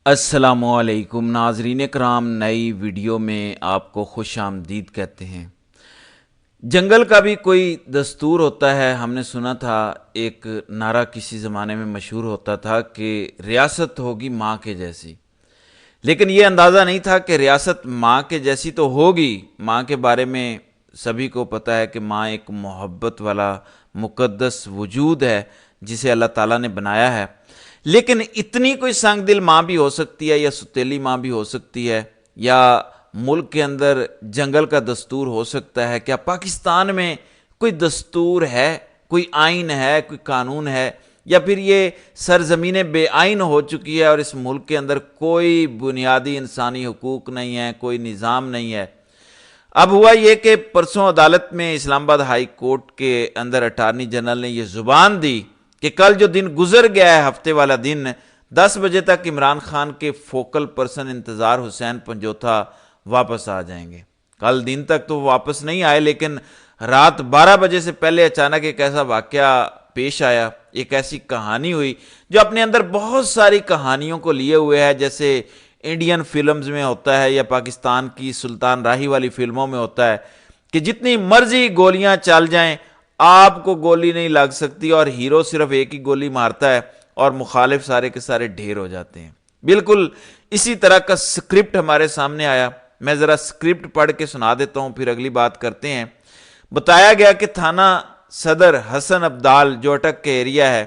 السلام علیکم ناظرین کرام، نئی ویڈیو میں آپ کو خوش آمدید کہتے ہیں۔ جنگل کا بھی کوئی دستور ہوتا ہے۔ ہم نے سنا تھا ایک نعرہ کسی زمانے میں مشہور ہوتا تھا کہ ریاست ہوگی ماں کے جیسی، لیکن یہ اندازہ نہیں تھا کہ ریاست ماں کے جیسی تو ہوگی۔ ماں کے بارے میں سبھی کو پتہ ہے کہ ماں ایک محبت والا مقدس وجود ہے جسے اللہ تعالیٰ نے بنایا ہے، لیکن اتنی کوئی سنگ دل ماں بھی ہو سکتی ہے یا ستیلی ماں بھی ہو سکتی ہے، یا ملک کے اندر جنگل کا دستور ہو سکتا ہے۔ کیا پاکستان میں کوئی دستور ہے، کوئی آئین ہے، کوئی قانون ہے، یا پھر یہ سرزمین بے آئین ہو چکی ہے اور اس ملک کے اندر کوئی بنیادی انسانی حقوق نہیں ہے، کوئی نظام نہیں ہے؟ اب ہوا یہ کہ پرسوں عدالت میں اسلام آباد ہائی کورٹ کے اندر اٹارنی جنرل نے یہ زبان دی کہ کل جو دن گزر گیا ہے، ہفتے والا دن، 10 بجے تک عمران خان کے فوکل پرسن انتظار حسین پنجوتا واپس آ جائیں گے۔ کل دن تک تو واپس نہیں آئے، لیکن رات 12 بجے سے پہلے اچانک ایک ایسا واقعہ پیش آیا، ایک ایسی کہانی ہوئی جو اپنے اندر بہت ساری کہانیوں کو لیے ہوئے ہے، جیسے انڈین فلمز میں ہوتا ہے یا پاکستان کی سلطان راہی والی فلموں میں ہوتا ہے کہ جتنی مرضی گولیاں چل جائیں آپ کو گولی نہیں لگ سکتی، اور ہیرو صرف ایک ہی گولی مارتا ہے اور مخالف سارے کے سارے ڈھیر ہو جاتے ہیں۔ بالکل اسی طرح کا سکرپٹ ہمارے سامنے آیا۔ میں ذرا سکرپٹ پڑھ کے سنا دیتا ہوں، پھر اگلی بات کرتے ہیں۔ بتایا گیا کہ تھانہ صدر حسن عبدال جو اٹک کے ایریا ہے،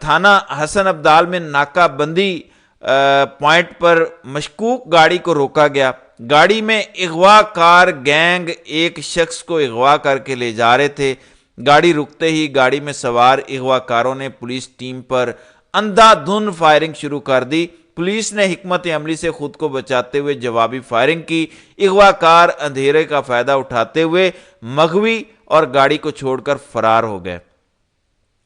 تھانہ حسن عبدال میں ناکہ بندی پوائنٹ پر مشکوک گاڑی کو روکا گیا۔ گاڑی میں اغوا کار گینگ ایک شخص کو اغوا کر کے لے جا رہے تھے۔ گاڑی رکتے ہی گاڑی میں سوار اغوا کاروں نے پولیس ٹیم پر اندھا دھند فائرنگ شروع کر دی۔ پولیس نے حکمت عملی سے خود کو بچاتے ہوئے جوابی فائرنگ کی۔ اغوا کار اندھیرے کا فائدہ اٹھاتے ہوئے مغوی اور گاڑی کو چھوڑ کر فرار ہو گئے۔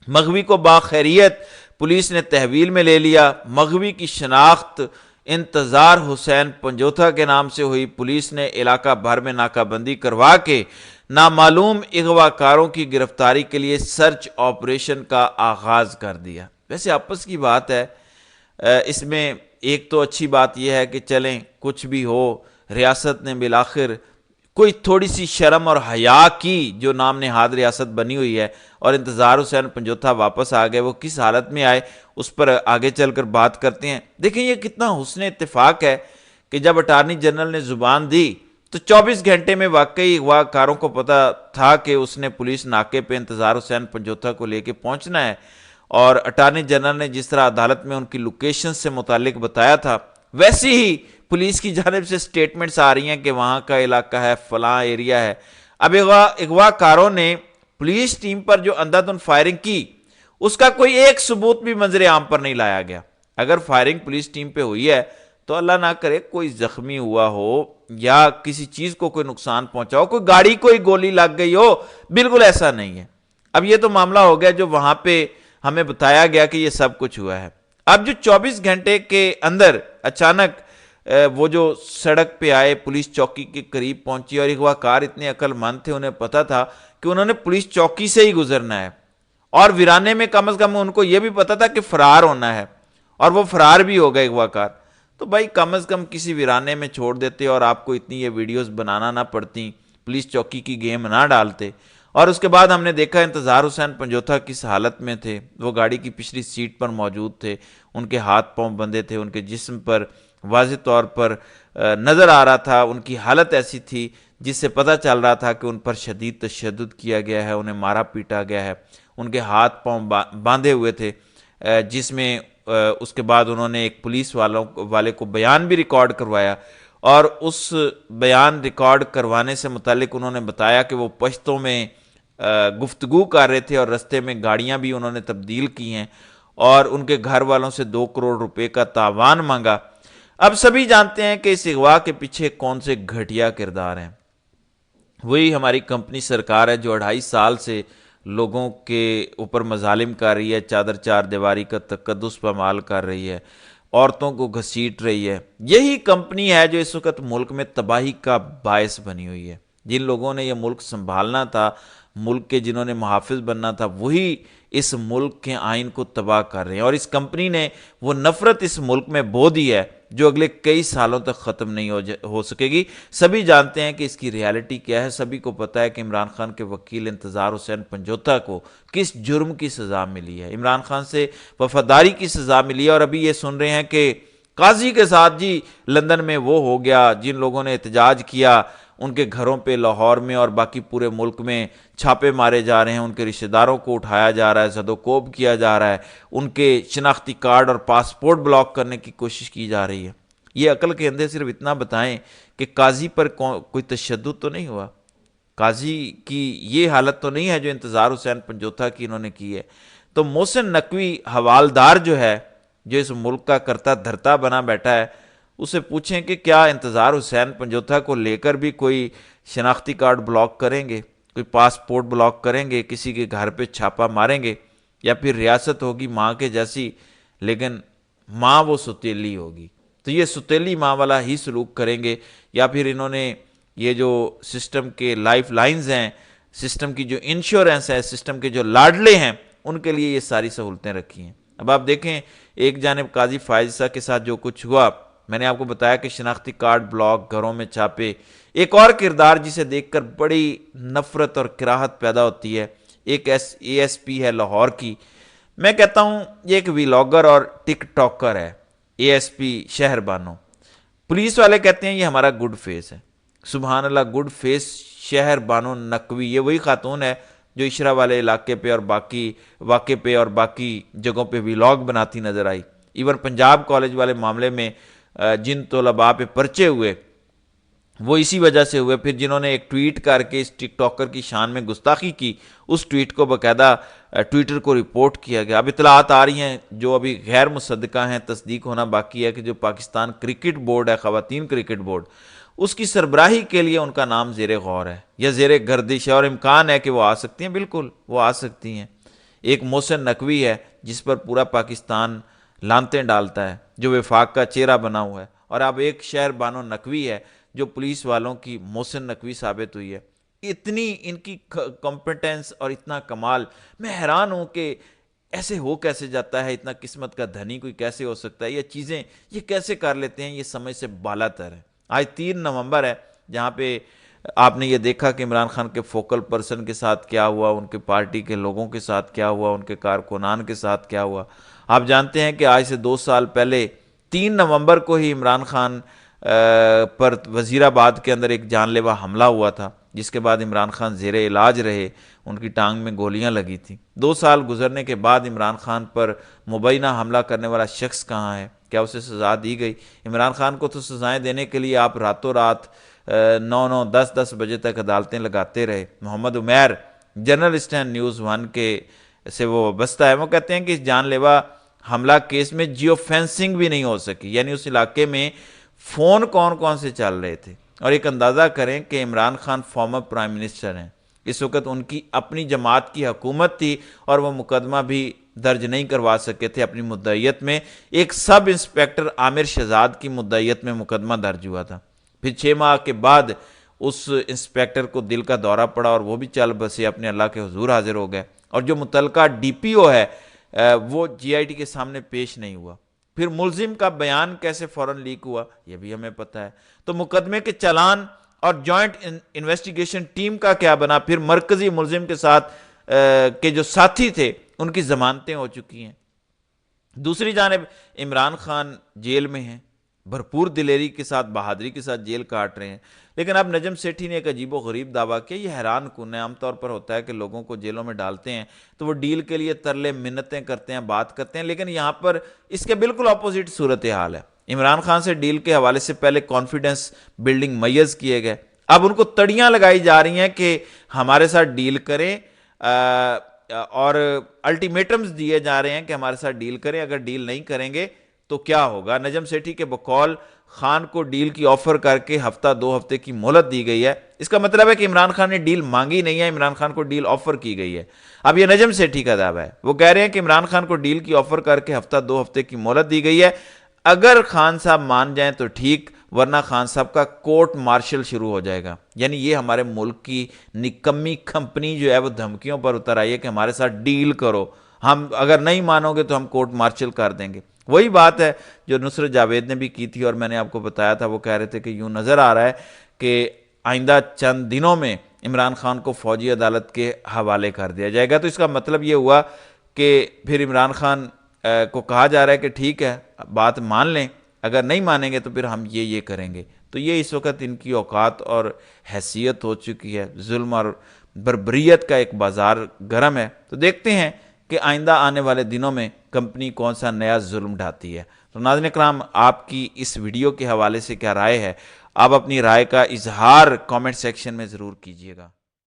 مغوی کو باخیریت پولیس نے تحویل میں لے لیا۔ مغوی کی شناخت انتظار حسین پنجوتا کے نام سے ہوئی۔ پولیس نے علاقہ بھر میں ناکہ بندی کروا کے نامعلوم اغوا کاروں کی گرفتاری کے لیے سرچ آپریشن کا آغاز کر دیا۔ ویسے آپس کی بات ہے، اس میں ایک تو اچھی بات یہ ہے کہ چلیں کچھ بھی ہو، ریاست نے بالآخر کوئی تھوڑی سی شرم اور حیا کی جو نام نہاد ریاست بنی ہوئی ہے، اور انتظار حسین پنجوتا واپس آ گئے۔ وہ کس حالت میں آئے اس پر آگے چل کر بات کرتے ہیں۔ دیکھیں یہ کتنا حسن اتفاق ہے کہ جب اٹارنی جنرل نے زبان دی تو 24 گھنٹے میں واقعی اغوا کاروں کو پتا تھا کہ اس نے پولیس ناکے پہ انتظار حسین پنجوتا کو لے کے پہنچنا ہے، اور اٹارنی جنرل نے جس طرح عدالت میں ان کی لوکیشن سے متعلق بتایا تھا، ویسی ہی پولیس کی جانب سے سٹیٹمنٹس آ رہی ہیں کہ وہاں کا علاقہ ہے، فلاں ایریا ہے۔ اب اغوا کاروں نے پولیس ٹیم پر جو اندھا دھند فائرنگ کی، اس کا کوئی ایک ثبوت بھی منظر عام پر نہیں لایا گیا۔ اگر فائرنگ پولیس ٹیم پہ ہوئی ہے تو اللہ نہ کرے کوئی زخمی ہوا ہو یا کسی چیز کو کوئی نقصان پہنچا ہو، کوئی گاڑی کوئی گولی لگ گئی ہو، بالکل ایسا نہیں ہے۔ اب یہ تو معاملہ ہو گیا جو وہاں پہ ہمیں بتایا گیا کہ یہ سب کچھ ہوا ہے۔ اب جو 24 گھنٹے کے اندر اچانک وہ جو سڑک پہ آئے، پولیس چوکی کے قریب پہنچی، اور اغوا کار اتنے عقل مند تھے، انہیں پتا تھا کہ انہوں نے پولیس چوکی سے ہی گزرنا ہے، اور ویرانے میں کم از کم ان کو یہ بھی پتا تھا کہ فرار ہونا ہے، اور وہ فرار بھی ہو گئے اغوا کار۔ تو بھائی کم از کم کسی ویرانے میں چھوڑ دیتے اور آپ کو اتنی یہ ویڈیوز بنانا نہ پڑتی، پولیس چوکی کی گیم نہ ڈالتے۔ اور اس کے بعد ہم نے دیکھا انتظار حسین پنجوتا کس حالت میں تھے۔ وہ گاڑی کی پچھلی سیٹ پر موجود تھے، ان کے ہاتھ پاؤں بندھے تھے، ان کے جسم پر واضح طور پر نظر آ رہا تھا، ان کی حالت ایسی تھی جس سے پتہ چل رہا تھا کہ ان پر شدید تشدد کیا گیا ہے، انہیں مارا پیٹا گیا ہے۔ ان کے ہاتھ پاؤں باندھے ہوئے تھے، جس میں اس کے بعد انہوں نے ایک پولیس والے کو بیان بھی ریکارڈ کروایا، اور اس بیان ریکارڈ کروانے سے متعلق انہوں نے بتایا کہ وہ پشتوں میں گفتگو کر رہے تھے، اور رستے میں گاڑیاں بھی انہوں نے تبدیل کی ہیں، اور ان کے گھر والوں سے 2 کروڑ روپے کا تاوان مانگا۔ اب سبھی جانتے ہیں کہ اس اغوا کے پیچھے کون سے گھٹیا کردار ہیں۔ وہی ہماری کمپنی سرکار ہے جو 2.5 سال سے لوگوں کے اوپر مظالم کر رہی ہے، چادر چار دیواری کا تقدس پامال کر رہی ہے، عورتوں کو گھسیٹ رہی ہے۔ یہی کمپنی ہے جو اس وقت ملک میں تباہی کا باعث بنی ہوئی ہے۔ جن لوگوں نے یہ ملک سنبھالنا تھا ملک کے جنہوں نے محافظ بننا تھا وہی اس ملک کے آئین کو تباہ کر رہے ہیں، اور اس کمپنی نے وہ نفرت اس ملک میں بو دی ہے جو اگلے کئی سالوں تک ختم نہیں ہو سکے گی۔ سبھی جانتے ہیں کہ اس کی ریالٹی کیا ہے، سبھی کو پتہ ہے کہ عمران خان کے وکیل انتظار حسین پنجوتا کو کس جرم کی سزا ملی ہے، عمران خان سے وفاداری کی سزا ملی ہے، اور ابھی یہ سن رہے ہیں کہ قاضی کے ساتھ جی لندن میں وہ ہو گیا، جن لوگوں نے احتجاج کیا ان کے گھروں پہ لاہور میں اور باقی پورے ملک میں چھاپے مارے جا رہے ہیں، ان کے رشتہ داروں کو اٹھایا جا رہا ہے، زد و کوب کیا جا رہا ہے، ان کے شناختی کارڈ اور پاسپورٹ بلاک کرنے کی کوشش کی جا رہی ہے۔ یہ عقل کے اندھے صرف اتنا بتائیں کہ قاضی پر کوئی تشدد تو نہیں ہوا، قاضی کی یہ حالت تو نہیں ہے جو انتظار حسین پنجوتا کی انہوں نے کی ہے۔ تو محسن نقوی حوالدار جو ہے، جو اس ملک کا کرتا دھرتا بنا بیٹھا ہے، اسے پوچھیں کہ کیا انتظار حسین پنجوتا کو لے کر بھی کوئی شناختی کارڈ بلاک کریں گے، کوئی پاسپورٹ بلاک کریں گے، کسی کے گھر پہ چھاپا ماریں گے، یا پھر ریاست ہوگی ماں کے جیسی لیکن ماں وہ ستیلی ہوگی، تو یہ ستیلی ماں والا ہی سلوک کریں گے، یا پھر انہوں نے یہ جو سسٹم کے لائف لائنز ہیں، سسٹم کی جو انشورنس ہے، سسٹم کے جو لاڈلے ہیں، ان کے لیے یہ ساری سہولتیں رکھی ہیں۔ اب آپ دیکھیں ایک جانب قاضی فائزہ کے ساتھ جو کچھ ہوا، میں نے آپ کو بتایا کہ شناختی کارڈ بلاک، گھروں میں چھاپے، ایک اور کردار جسے دیکھ کر بڑی نفرت اور کراہت پیدا ہوتی ہے، ایک اے ایس پی ہے لاہور کی، میں کہتا ہوں یہ ایک ویلاگر اور ٹک ٹاکر ہے، اے ایس پی شہر بانو۔ پولیس والے کہتے ہیں یہ ہمارا گڈ فیس ہے، سبحان اللہ، گڈ فیس شہر بانو نقوی، یہ وہی خاتون ہے جو عشرہ والے علاقے پہ اور باقی واقعے پہ اور باقی جگہوں پہ ویلاگ بناتی نظر آئی۔ ایون پنجاب کالج والے معاملے میں جن طلباء پہ پرچے ہوئے وہ اسی وجہ سے ہوئے، پھر جنہوں نے ایک ٹویٹ کر کے اس ٹک ٹاکر کی شان میں گستاخی کی، اس ٹویٹ کو باقاعدہ ٹویٹر کو رپورٹ کیا گیا۔ اب اطلاعات آ رہی ہیں جو ابھی غیر مصدقہ ہیں، تصدیق ہونا باقی ہے، کہ جو پاکستان کرکٹ بورڈ ہے، خواتین کرکٹ بورڈ، اس کی سربراہی کے لیے ان کا نام زیر غور ہے یا زیر گردش ہے، اور امکان ہے کہ وہ آ سکتی ہیں، بالکل وہ آ سکتی ہیں۔ ایک محسن نقوی ہے جس پر پورا پاکستان لانتیں ڈالتا ہے، جو وفاق کا چہرہ بنا ہوا ہے، اور اب ایک شہر بانو نقوی ہے جو پولیس والوں کی محسن نقوی ثابت ہوئی ہے۔ اتنی ان کی کمپیٹنس اور اتنا کمال، میں حیران ہوں کہ ایسے ہو کیسے جاتا ہے، اتنا قسمت کا دھنی کوئی کیسے ہو سکتا ہے، یہ چیزیں یہ کیسے کر لیتے ہیں، یہ سمجھ سے بالا تر ہے۔ آج 3 نومبر ہے، جہاں پہ آپ نے یہ دیکھا کہ عمران خان کے فوکل پرسن کے ساتھ کیا ہوا، ان کے پارٹی کے لوگوں کے ساتھ کیا ہوا، ان کے کارکنان کے ساتھ کیا ہوا۔ آپ جانتے ہیں کہ آج سے 2 سال پہلے 3 نومبر کو ہی عمران خان پر وزیر آباد کے اندر ایک جان لیوا حملہ ہوا تھا، جس کے بعد عمران خان زیر علاج رہے، ان کی ٹانگ میں گولیاں لگی تھیں۔ 2 سال گزرنے کے بعد عمران خان پر مبینہ حملہ کرنے والا شخص کہاں ہے؟ کیا اسے سزا دی گئی؟ عمران خان کو تو سزائیں دینے کے لیے آپ راتوں رات 9 10 بجے تک عدالتیں لگاتے رہے۔ محمد عمیر جرنلسٹ ہیں نیوز 1 کے سے وہ وابستہ ہے، وہ کہتے ہیں کہ اس جان لیوا حملہ کیس میں جیو فینسنگ بھی نہیں ہو سکی، یعنی اس علاقے میں فون کون کون سے چل رہے تھے۔ اور ایک اندازہ کریں کہ Imran Khan former prime minister ہیں، اس وقت ان کی اپنی جماعت کی حکومت تھی اور وہ مقدمہ بھی درج نہیں کروا سکے تھے اپنی مدعیت میں۔ ایک سب انسپیکٹر عامر شہزاد کی مدعیت میں مقدمہ درج ہوا تھا، پھر 6 ماہ کے بعد اس انسپیکٹر کو دل کا دورہ پڑا اور وہ بھی چل بسے، اپنے اللہ کے حضور حاضر ہو گئے، اور جو متعلقہ ڈی پی او ہے وہ جی آئی ٹی کے سامنے پیش نہیں ہوا۔ پھر ملزم کا بیان کیسے فوراً لیک ہوا یہ بھی ہمیں پتہ ہے۔ تو مقدمے کے چلان اور جوائنٹ انویسٹیگیشن ٹیم کا کیا بنا؟ پھر مرکزی ملزم کے ساتھ کے جو ساتھی تھے ان کی ضمانتیں ہو چکی ہیں۔ دوسری جانب عمران خان جیل میں ہیں، بھرپور دلیری کے ساتھ، بہادری کے ساتھ جیل کاٹ رہے ہیں، لیکن اب نجم سیٹھی نے ایک عجیب و غریب دعویٰ کیا، یہ حیران کن ہے۔ عام طور پر ہوتا ہے کہ لوگوں کو جیلوں میں ڈالتے ہیں تو وہ ڈیل کے لیے ترلے منتیں کرتے ہیں، بات کرتے ہیں، لیکن یہاں پر اس کے بالکل اپوزٹ صورتحال ہے۔ عمران خان سے ڈیل کے حوالے سے پہلے کانفیڈنس بلڈنگ میز کیے گئے، اب ان کو تڑیاں لگائی جا رہی ہیں کہ ہمارے ساتھ ڈیل کریں، اور الٹیمیٹمز دیے جا رہے ہیں کہ ہمارے ساتھ ڈیل کریں، اگر ڈیل نہیں کریں گے تو کیا ہوگا۔ نجم سیٹھی کے بقول خان کو ڈیل کی آفر کر کے ہفتہ 2 ہفتے کی مہلت دی گئی ہے، اس کا مطلب ہے کہ عمران خان نے ڈیل مانگی نہیں ہے، عمران خان کو ڈیل آفر کی گئی ہے۔ اب یہ نجم سیٹھی کا دعویٰ ہے، وہ کہہ رہے ہیں کہ عمران خان کو ڈیل کی آفر کر کے ہفتہ 2 ہفتے کی مہلت دی گئی ہے، اگر خان صاحب مان جائیں تو ٹھیک، ورنہ خان صاحب کا کورٹ مارشل شروع ہو جائے گا۔ یعنی یہ ہمارے ملک کی نکمی کمپنی جو ہے وہ دھمکیوں پر اتر آئی ہے کہ ہمارے ساتھ ڈیل کرو، ہم اگر نہیں مانو گے تو ہم کورٹ مارشل کر دیں گے۔ وہی بات ہے جو نصرت جاوید نے بھی کی تھی، اور میں نے آپ کو بتایا تھا، وہ کہہ رہے تھے کہ یوں نظر آ رہا ہے کہ آئندہ چند دنوں میں عمران خان کو فوجی عدالت کے حوالے کر دیا جائے گا۔ تو اس کا مطلب یہ ہوا کہ پھر عمران خان کو کہا جا رہا ہے کہ ٹھیک ہے بات مان لیں، اگر نہیں مانیں گے تو پھر ہم یہ کریں گے۔ تو یہ اس وقت ان کی اوقات اور حیثیت ہو چکی ہے، ظلم اور بربریت کا ایک بازار گرم ہے۔ تو دیکھتے ہیں کہ آئندہ آنے والے دنوں میں کمپنی کون سا نیا ظلم ڈھاتی ہے۔ تو ناظرین کرام، آپ کی اس ویڈیو کے حوالے سے کیا رائے ہے؟ آپ اپنی رائے کا اظہار کامنٹ سیکشن میں ضرور کیجیے گا۔